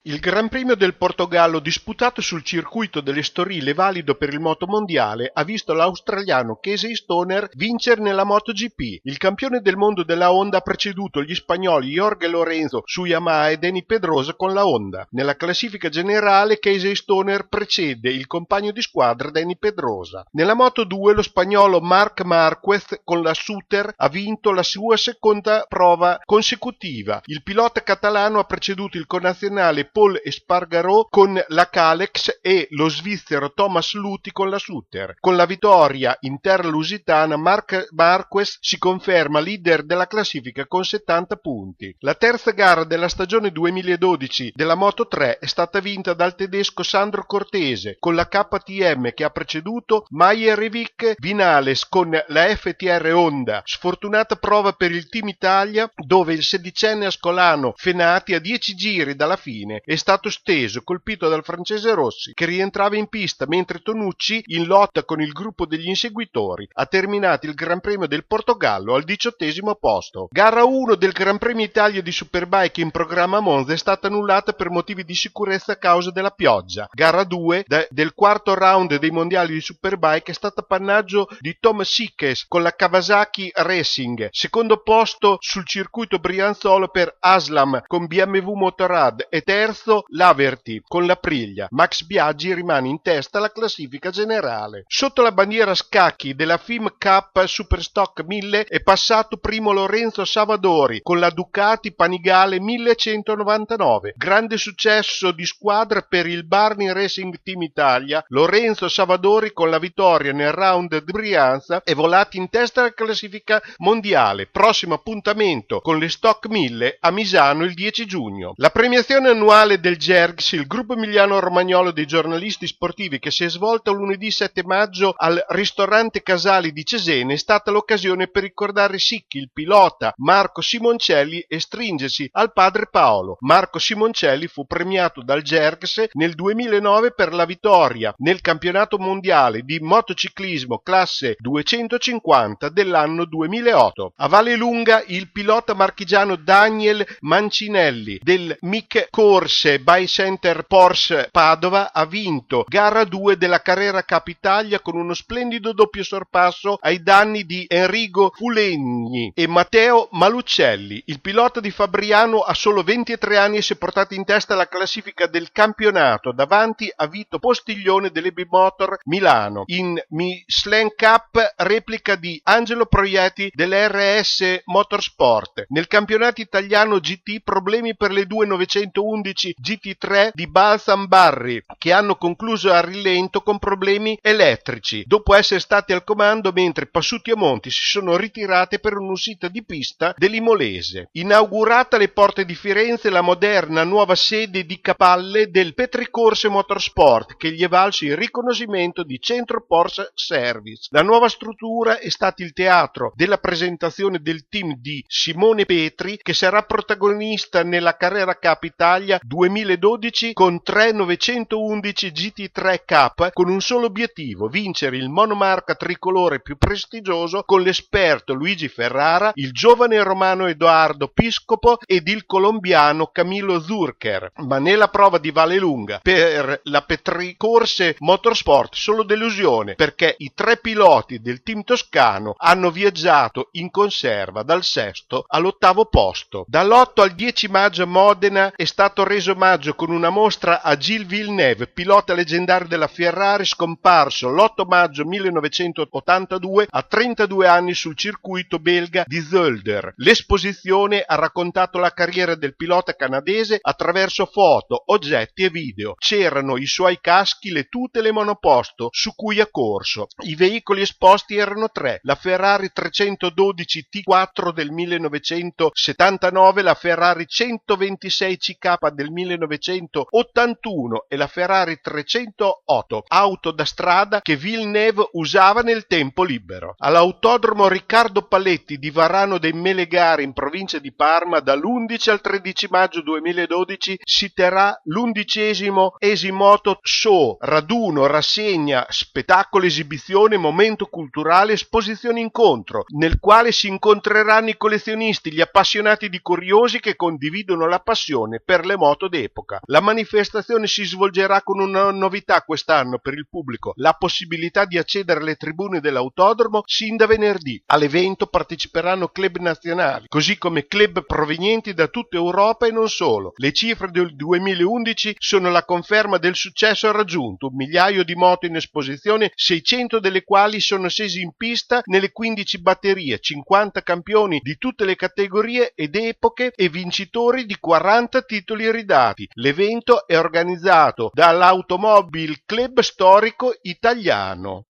Il Gran Premio del Portogallo disputato sul circuito dell'Estoril e valido per il motomondiale ha visto l'australiano Casey Stoner vincere nella MotoGP. Il campione del mondo della Honda ha preceduto gli spagnoli Jorge Lorenzo su Yamaha e Dani Pedrosa con la Honda. Nella classifica generale Casey Stoner precede il compagno di squadra Dani Pedrosa. Nella Moto2 lo spagnolo Marc Márquez con la Suter ha vinto la sua seconda prova consecutiva. Il pilota catalano ha preceduto il connazionale Paul Espargaró con la Kalex e lo svizzero Thomas Luthi con la Suter. Con la vittoria in terra lusitana Marc Márquez si conferma leader della classifica con 70 punti. La terza gara della stagione 2012 della Moto3 è stata vinta dal tedesco Sandro Cortese con la KTM che ha preceduto Maier-Evic Vinales con la FTR Honda. Sfortunata prova per il Team Italia dove il sedicenne ascolano Fenati a 10 giri dalla fine è stato steso, colpito dal francese Rossi, che rientrava in pista mentre Tonucci, in lotta con il gruppo degli inseguitori, ha terminato il Gran Premio del Portogallo al 18° posto. Gara 1 del Gran Premio Italia di Superbike in programma a Monza è stata annullata per motivi di sicurezza a causa della pioggia. Gara 2 del quarto round dei mondiali di Superbike è stata appannaggio di Tom Sykes con la Kawasaki Racing, secondo posto sul circuito brianzolo per Aslam con BMW Motorrad e terzo l'Averty con l'Aprilia. Max Biaggi rimane in testa alla classifica generale. Sotto la bandiera a scacchi della FIM Cup Superstock 1000 è passato primo Lorenzo Savadori con la Ducati Panigale 1199. Grande successo di squadra per il Barni Racing Team Italia. Lorenzo Savadori con la vittoria nel round di Brianza è volato in testa alla classifica mondiale. Prossimo appuntamento con le Stock 1000 a Misano il 10 giugno. La premiazione annuale del GERGS, il gruppo emiliano-romagnolo dei giornalisti sportivi che si è svolta lunedì 7 maggio al ristorante Casali di Cesena, è stata l'occasione per ricordare Sicchi, il pilota Marco Simoncelli e stringersi al padre Paolo. Marco Simoncelli fu premiato dal GERGS nel 2009 per la vittoria nel campionato mondiale di motociclismo classe 250 dell'anno 2008. A Vallelunga il pilota marchigiano Daniel Mancinelli del MIC Corse by Center Porsche Padova ha vinto gara 2 della Carrera Cup Italia con uno splendido doppio sorpasso ai danni di Enrico Fulegni e Matteo Malucelli. Il pilota di Fabriano ha solo 23 anni e si è portato in testa alla classifica del campionato davanti a Vito Postiglione dell'EB Motor Milano. In Michelin Cup replica di Angelo Proietti dell'RS Motorsport. Nel campionato italiano GT problemi per le due 911 GT3 di Balsam Barri che hanno concluso a rilento con problemi elettrici dopo essere stati al comando mentre Passuti e Monti si sono ritirate per un'uscita di pista dell'Imolese. Inaugurata alle porte di Firenze la moderna nuova sede di Capalle del Petricorse Motorsport che gli è valso il riconoscimento di Centro Porsche Service. La nuova struttura è stata il teatro della presentazione del team di Simone Petri che sarà protagonista nella Carrera Cup Italia 2012 con 3 911 GT3 Cup con un solo obiettivo: vincere il monomarca tricolore più prestigioso con l'esperto Luigi Ferrara, il giovane romano Edoardo Piscopo ed il colombiano Camilo Zurcher. Ma nella prova di Vallelunga per la Petricorse Motorsport solo delusione perché i 3 piloti del team toscano hanno viaggiato in conserva dal 6° all'8° posto. Dall'8 al 10 maggio a Modena è stato reso omaggio con una mostra a Gilles Villeneuve, pilota leggendario della Ferrari scomparso l'8 maggio 1982 a 32 anni sul circuito belga di Zolder. L'esposizione ha raccontato la carriera del pilota canadese attraverso foto, oggetti e video. C'erano i suoi caschi, le tute e le monoposto su cui ha corso. I veicoli esposti erano 3: la Ferrari 312 T4 del 1979, la Ferrari 126 CK del 1981 e la Ferrari 308, auto da strada che Villeneuve usava nel tempo libero. All'autodromo Riccardo Paletti di Varano dei Melegari in provincia di Parma dall'11 al 13 maggio 2012 si terrà l'11° Esimoto Show, raduno, rassegna, spettacolo, esibizione, momento culturale, esposizione incontro, nel quale si incontreranno i collezionisti, gli appassionati di curiosi che condividono la passione per le moto moto d'epoca. La manifestazione si svolgerà con una novità quest'anno per il pubblico: la possibilità di accedere alle tribune dell'autodromo sin da venerdì. All'evento parteciperanno club nazionali, così come club provenienti da tutta Europa e non solo. Le cifre del 2011 sono la conferma del successo raggiunto: 1 migliaio di moto in esposizione, 600 delle quali sono scesi in pista nelle 15 batterie, 50 campioni di tutte le categorie ed epoche e vincitori di 40 titoli ridati. L'evento è organizzato dall'Automobile Club Storico Italiano.